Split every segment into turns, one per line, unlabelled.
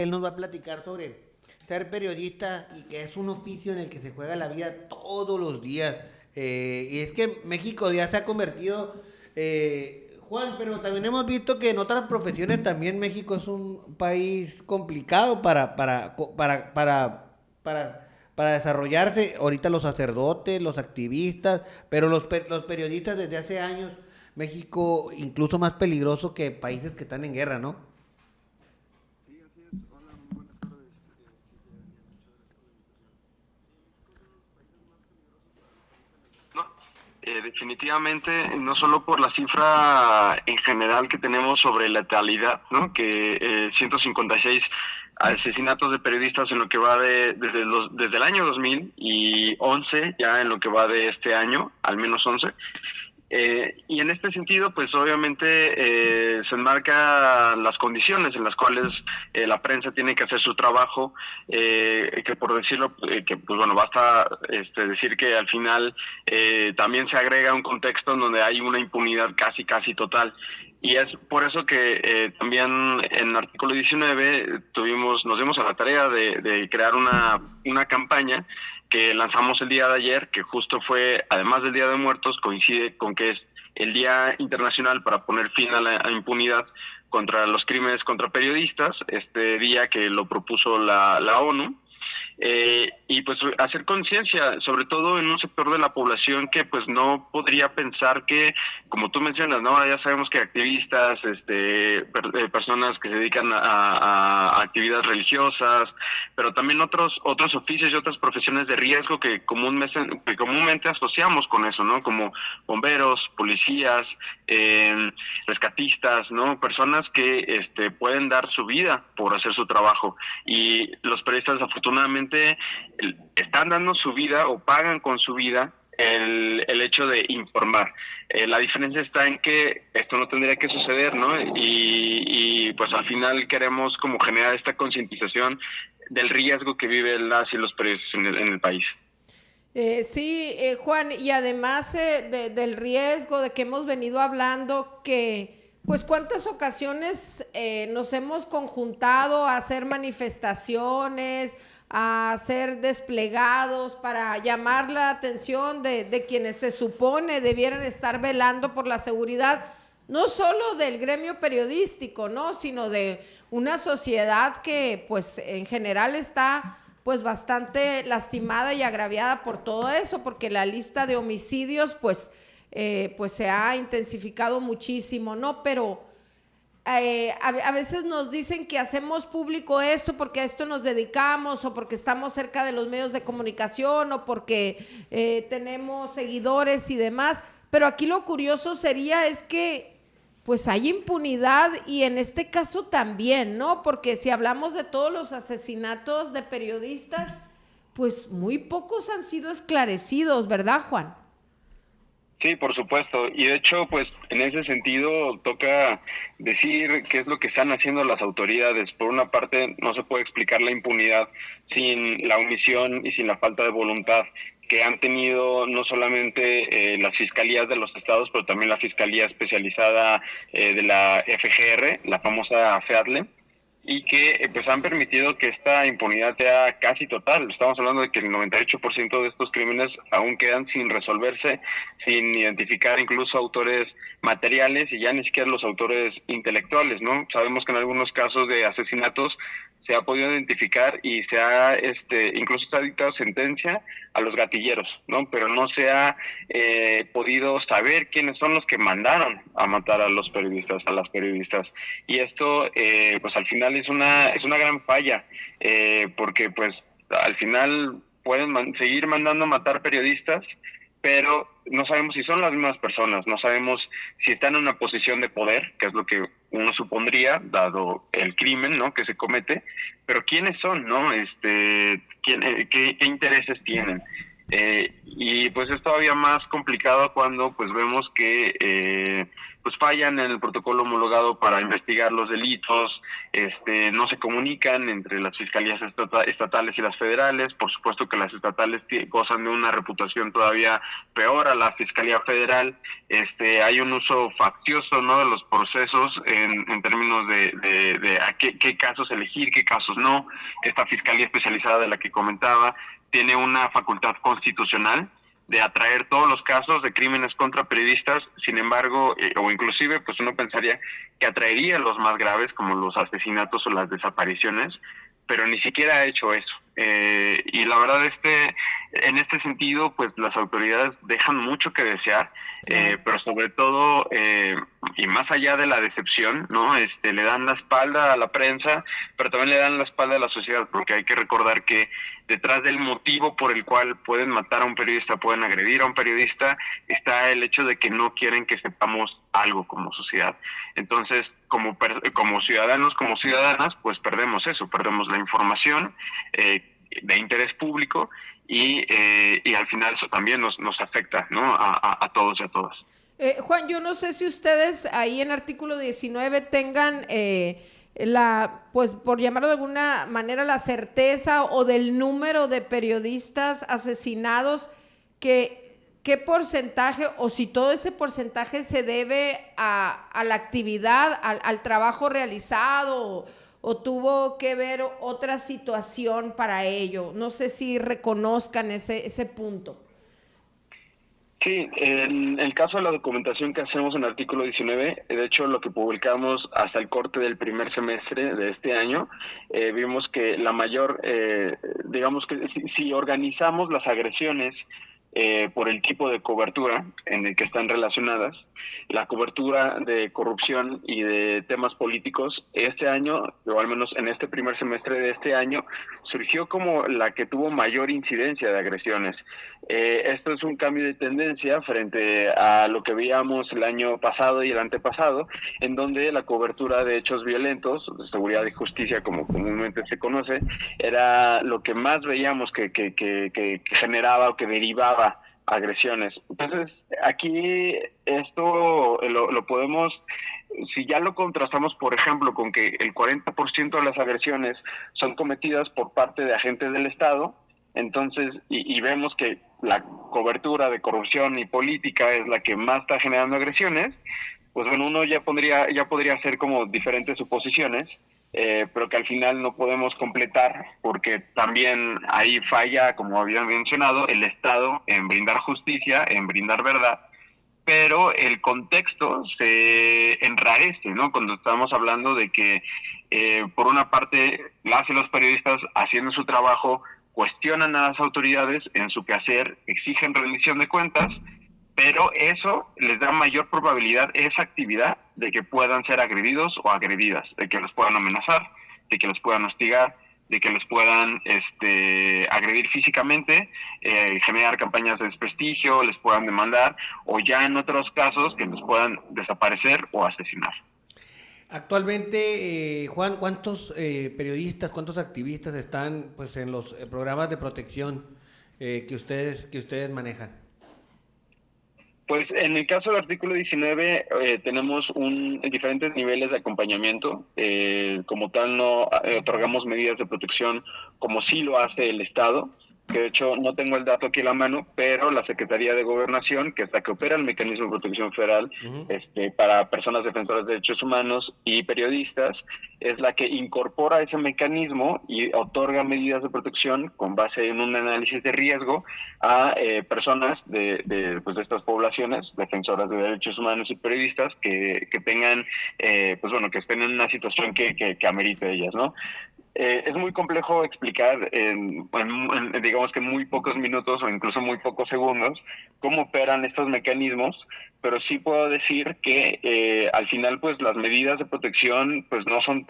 Él nos va a platicar sobre ser periodista y que es un oficio en el que se juega la vida todos los días. Y es que México ya se ha convertido, Juan, pero también hemos visto que en otras profesiones también México es un país complicado para desarrollarse. Ahorita los sacerdotes, los activistas, pero los periodistas desde hace años, México incluso más peligroso que países que están en guerra, ¿no?
Sí, así es. Hola, muy buenas tardes, Cintia, y muchas gracias por la invitación. México es uno de los países más peligrosos para los periodistas en el mundo. Definitivamente, no solo por la cifra en general que tenemos sobre letalidad, ¿no? Que 156 asesinatos de periodistas en lo que va desde el año 2000 y 11 ya en lo que va de este año, al menos 11. Y en este sentido, pues obviamente se enmarcan las condiciones en las cuales la prensa tiene que hacer su trabajo, que por decirlo, que pues bueno, basta decir que al final también se agrega un contexto en donde hay una impunidad casi total. Y es por eso que también en el artículo 19 nos dimos a la tarea de crear una campaña que lanzamos el día de ayer, que justo fue, además del Día de Muertos, coincide con que es el Día Internacional para poner fin a la impunidad contra los crímenes contra periodistas, este día que lo propuso la ONU. Y pues hacer conciencia, sobre todo en un sector de la población que pues no podría pensar que, como tú mencionas, no, ya sabemos que activistas, personas que se dedican a actividades religiosas, pero también otros oficios y otras profesiones de riesgo que comúnmente asociamos con eso, ¿no? Como bomberos, policías, rescatistas, ¿no? Personas que pueden dar su vida por hacer su trabajo. Y los periodistas, afortunadamente, están dando su vida o pagan con su vida el hecho de informar. La diferencia está en que esto no tendría que suceder, ¿no? Y pues al final queremos como generar esta concientización del riesgo que viven las y los periodistas en el país.
Sí, Juan, y además del riesgo de que hemos venido hablando, que pues cuántas ocasiones nos hemos conjuntado a hacer manifestaciones, a ser desplegados para llamar la atención de quienes se supone debieran estar velando por la seguridad, no solo del gremio periodístico, ¿no? Sino de una sociedad que pues en general está pues bastante lastimada y agraviada por todo eso, porque la lista de homicidios pues se ha intensificado muchísimo, ¿no? Pero a veces nos dicen que hacemos público esto porque a esto nos dedicamos, o porque estamos cerca de los medios de comunicación, o porque tenemos seguidores y demás, pero aquí lo curioso sería es que pues hay impunidad, y en este caso también, ¿no? Porque si hablamos de todos los asesinatos de periodistas, pues muy pocos han sido esclarecidos, ¿verdad, Juan?
Sí, por supuesto. Y de hecho, pues en ese sentido toca decir qué es lo que están haciendo las autoridades. Por una parte, no se puede explicar la impunidad sin la omisión y sin la falta de voluntad que han tenido no solamente las fiscalías de los estados, pero también la fiscalía especializada de la FGR, la famosa FEADLE, y que pues han permitido que esta impunidad sea casi total. Estamos hablando de que el 98% de estos crímenes aún quedan sin resolverse, sin identificar incluso autores materiales y ya ni siquiera los autores intelectuales, ¿no? Sabemos que en algunos casos de asesinatos se ha podido identificar y incluso se ha dictado sentencia a los gatilleros, ¿no? Pero no se ha podido saber quiénes son los que mandaron a matar a los periodistas, a las periodistas. Y esto, pues al final es una gran falla, porque pues al final pueden seguir mandando a matar periodistas, pero no sabemos si son las mismas personas, no sabemos si están en una posición de poder, que es lo que uno supondría, dado el crimen, ¿no?, que se comete, pero quiénes son, ¿no? ¿Qué intereses tienen? Y pues es todavía más complicado cuando pues vemos que pues fallan en el protocolo homologado para investigar los delitos, no se comunican entre las fiscalías estatales y las federales. Por supuesto que las estatales gozan de una reputación todavía peor a la Fiscalía Federal. Hay un uso faccioso, ¿no?, de los procesos en términos de a qué casos elegir, qué casos no. Esta fiscalía especializada de la que comentaba tiene una facultad constitucional de atraer todos los casos de crímenes contra periodistas. Sin embargo, o inclusive pues uno pensaría que atraería los más graves como los asesinatos o las desapariciones, pero ni siquiera ha hecho eso. Y la verdad, en este sentido, pues las autoridades dejan mucho que desear, pero sobre todo, y más allá de la decepción, ¿no? Le dan la espalda a la prensa, pero también le dan la espalda a la sociedad, porque hay que recordar que detrás del motivo por el cual pueden matar a un periodista, pueden agredir a un periodista, está el hecho de que no quieren que sepamos algo como sociedad. Entonces, como ciudadanos, como ciudadanas, pues perdemos eso, perdemos la información de interés público y al final eso también nos afecta, ¿no?, a todos y a todas.
Juan, yo no sé si ustedes ahí en artículo 19 tengan pues por llamarlo de alguna manera, la certeza o del número de periodistas asesinados, qué porcentaje o si todo ese porcentaje se debe a la actividad, al trabajo realizado o tuvo que ver otra situación para ello. No sé si reconozcan ese punto.
Sí, en el caso de la documentación que hacemos en el artículo 19, de hecho lo que publicamos hasta el corte del primer semestre de este año, vimos que la mayor, digamos que si organizamos las agresiones por el tipo de cobertura en el que están relacionadas, la cobertura de corrupción y de temas políticos este año, o al menos en este primer semestre de este año, surgió como la que tuvo mayor incidencia de agresiones. Esto es un cambio de tendencia frente a lo que veíamos el año pasado y el antepasado, en donde la cobertura de hechos violentos, de seguridad y justicia como comúnmente se conoce, era lo que más veíamos que generaba o que derivaba agresiones. Entonces, aquí esto lo podemos, si ya lo contrastamos, por ejemplo, con que el 40% de las agresiones son cometidas por parte de agentes del Estado, entonces, y vemos que la cobertura de corrupción y política es la que más está generando agresiones, pues bueno, uno ya podría hacer como diferentes suposiciones, pero que al final no podemos completar porque también ahí falla, como habían mencionado, el Estado en brindar justicia, en brindar verdad, pero el contexto se enrarece, ¿no? Cuando estamos hablando de que, por una parte, las y los periodistas haciendo su trabajo cuestionan a las autoridades en su quehacer, exigen rendición de cuentas, pero eso les da mayor probabilidad, esa actividad, de que puedan ser agredidos o agredidas, de que los puedan amenazar, de que los puedan hostigar, de que los puedan agredir físicamente, generar campañas de desprestigio, les puedan demandar, o ya en otros casos que los puedan desaparecer o asesinar.
Actualmente, Juan, ¿cuántos periodistas, cuántos activistas están pues en los programas de protección que ustedes manejan?
Pues en el caso del artículo 19 tenemos diferentes niveles de acompañamiento. Como tal no otorgamos medidas de protección como sí lo hace el Estado, que de hecho no tengo el dato aquí a la mano, pero la Secretaría de Gobernación, que es la que opera el mecanismo de protección federal para personas defensoras de derechos humanos y periodistas, es la que incorpora ese mecanismo y otorga medidas de protección con base en un análisis de riesgo a personas de estas poblaciones, defensoras de derechos humanos y periodistas que tengan, que estén en una situación que amerite ellas, ¿no? Es muy complejo explicar digamos que en muy pocos minutos o incluso muy pocos segundos cómo operan estos mecanismos, pero sí puedo decir que al final pues las medidas de protección pues no son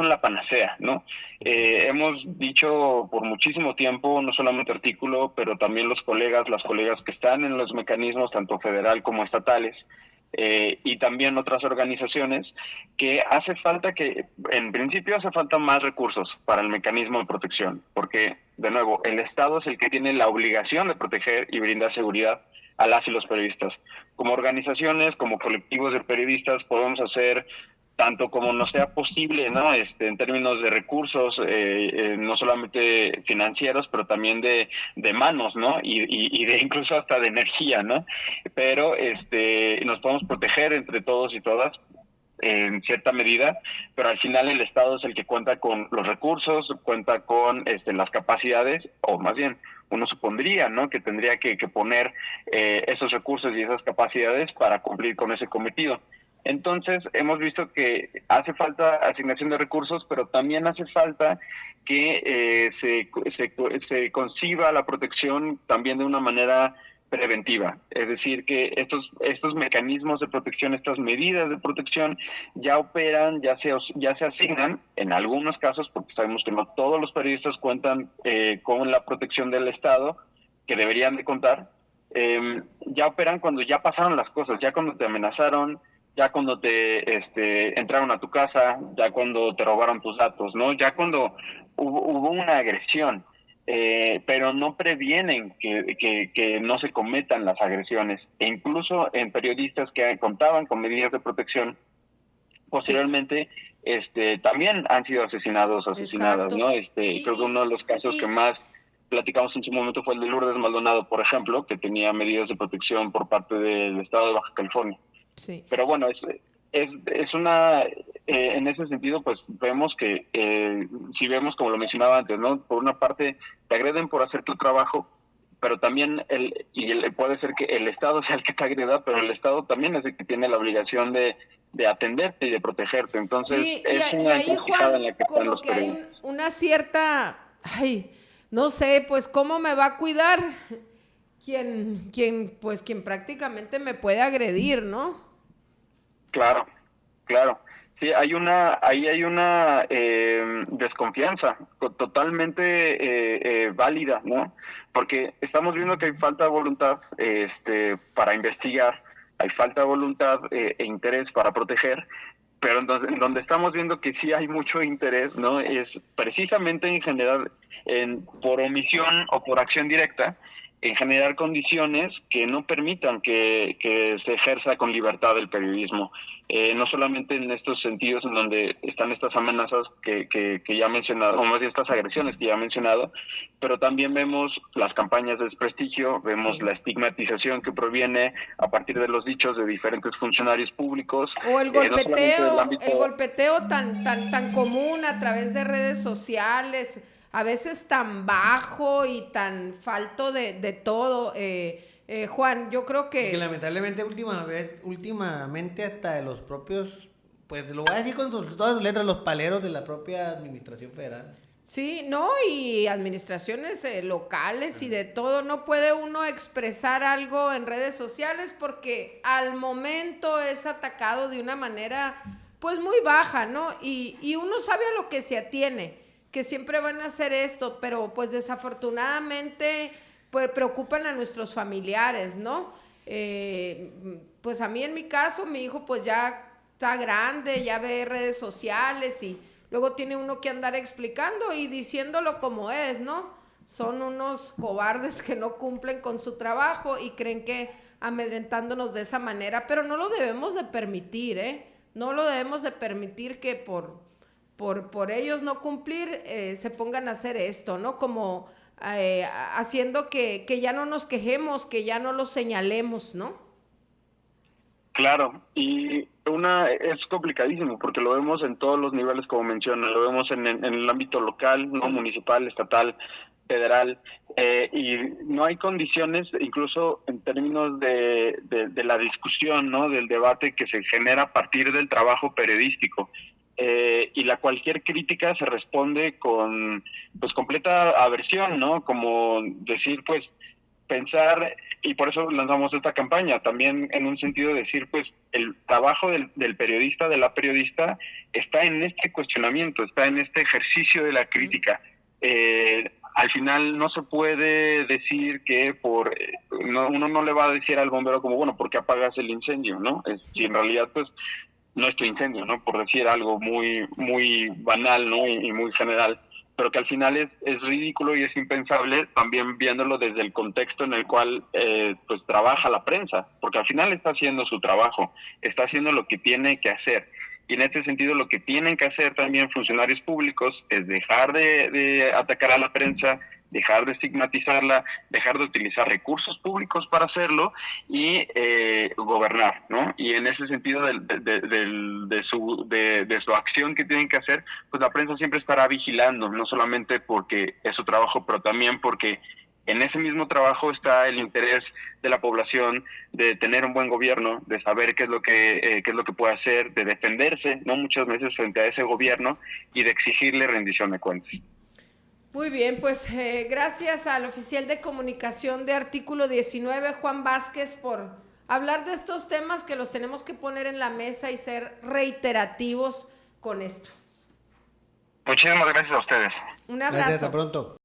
la panacea, ¿no? Hemos dicho por muchísimo tiempo, no solamente artículo, pero también las colegas que están en los mecanismos tanto federal como estatales, y también otras organizaciones, que hace falta en principio hace falta más recursos para el mecanismo de protección, porque, de nuevo, el Estado es el que tiene la obligación de proteger y brindar seguridad a las y los periodistas. Como organizaciones, como colectivos de periodistas, podemos hacer tanto como nos sea posible, ¿no? En términos de recursos, no solamente financieros, pero también de manos, ¿no? Y de incluso hasta de energía, ¿no? Pero nos podemos proteger entre todos y todas en cierta medida, pero al final el Estado es el que cuenta con los recursos, cuenta con las capacidades, o más bien uno supondría, ¿no?, que tendría que poner esos recursos y esas capacidades para cumplir con ese cometido. Entonces, hemos visto que hace falta asignación de recursos, pero también hace falta que se conciba la protección también de una manera preventiva. Es decir, que estos mecanismos de protección, estas medidas de protección ya operan, ya se asignan, en algunos casos, porque sabemos que no todos los periodistas cuentan con la protección del Estado, que deberían de contar, ya operan cuando ya pasaron las cosas, ya cuando te amenazaron, ya cuando te entraron a tu casa, ya cuando te robaron tus datos, ¿no? Ya cuando hubo una agresión, pero no previenen que no se cometan las agresiones. E incluso en periodistas que contaban con medidas de protección, posteriormente también han sido asesinadas,
Exacto.
¿no? Creo que uno de los casos que más platicamos en su momento fue el de Lourdes Maldonado, por ejemplo, que tenía medidas de protección por parte del estado de Baja California.
Sí.
Pero bueno, es una, en ese sentido, pues vemos que, si vemos como lo mencionaba antes, ¿no? Por una parte, te agreden por hacer tu trabajo, pero también puede ser que el Estado sea el que te agreda, pero el Estado también es el que tiene la obligación de atenderte y de protegerte. Entonces,
Sí,
es
y
una
ahí,
encrucijada
Juan,
en la que están
como
los
que hay
periodistas.
una cierta, ay, no sé, pues cómo me va a cuidar quien prácticamente me puede agredir, ¿no?
Claro, claro. Sí, ahí hay una desconfianza totalmente válida, ¿no? Porque estamos viendo que hay falta de voluntad para investigar, hay falta de voluntad e interés para proteger, pero en donde estamos viendo que sí hay mucho interés, ¿no? Es precisamente en general, por omisión o por acción directa, en generar condiciones que no permitan que se ejerza con libertad el periodismo. No solamente en estos sentidos en donde están estas amenazas que ya he mencionado, o más bien estas agresiones que ya he mencionado, pero también vemos las campañas de desprestigio, vemos
Sí.
la estigmatización que proviene a partir de los dichos de diferentes funcionarios públicos,
O
no solamente del
el
ámbito.
golpeteo tan común a través de redes sociales, a veces tan bajo y tan falto de todo. Juan, yo creo
Y que
que
lamentablemente últimamente hasta de los propios, pues lo voy a decir con todas sus letras, los paleros de la propia administración federal.
sí, no, y administraciones locales y de todo, no puede uno expresar algo en redes sociales porque al momento es atacado de una manera pues muy baja, ¿no? Y uno sabe a lo que se atiene, que siempre van a hacer esto, pero pues desafortunadamente pues preocupan a nuestros familiares, ¿no? Pues a mí en mi caso, mi hijo pues ya está grande, ya ve redes sociales y luego tiene uno que andar explicando y diciéndolo como es, ¿no? Son unos cobardes que no cumplen con su trabajo y creen que amedrentándonos de esa manera, pero no lo debemos de permitir, ¿eh? No lo debemos de permitir que por ellos no cumplir se pongan a hacer esto, ¿no? Como haciendo que ya no nos quejemos, que ya no los señalemos, ¿no?
Claro, y es complicadísimo porque lo vemos en todos los niveles, como menciona, lo vemos en el ámbito local, no,
Sí.
municipal, estatal, federal, y no hay condiciones, incluso en términos de la discusión, ¿no? Del debate que se genera a partir del trabajo periodístico. Y cualquier crítica se responde con pues completa aversión, ¿no? Como decir, pues, pensar, y por eso lanzamos esta campaña, también en un sentido de decir, pues, el trabajo del periodista, de la periodista, está en este cuestionamiento, está en este ejercicio de la crítica. al final no se puede decir que uno no le va a decir al bombero como, bueno, ¿por qué apagas el incendio, no? Si en realidad, pues, no es tu incendio, ¿no? Por decir algo muy, muy banal, ¿no? Y muy general, pero que al final es ridículo y es impensable, también viéndolo desde el contexto en el cual pues trabaja la prensa, porque al final está haciendo su trabajo, está haciendo lo que tiene que hacer. Y en este sentido lo que tienen que hacer también funcionarios públicos es dejar de atacar a la prensa, dejar de estigmatizarla, dejar de utilizar recursos públicos para hacerlo y gobernar, ¿no? Y en ese sentido de su acción que tienen que hacer, pues la prensa siempre estará vigilando, no solamente porque es su trabajo, pero también porque en ese mismo trabajo está el interés de la población de tener un buen gobierno, de saber qué es lo que puede hacer, de defenderse, no muchas veces frente a ese gobierno y de exigirle rendición de cuentas.
Muy bien, pues gracias al oficial de comunicación de Artículo 19, Juan Vázquez, por hablar de estos temas que los tenemos que poner en la mesa y ser reiterativos con esto.
Muchísimas gracias a ustedes.
Un abrazo.
Gracias, hasta pronto.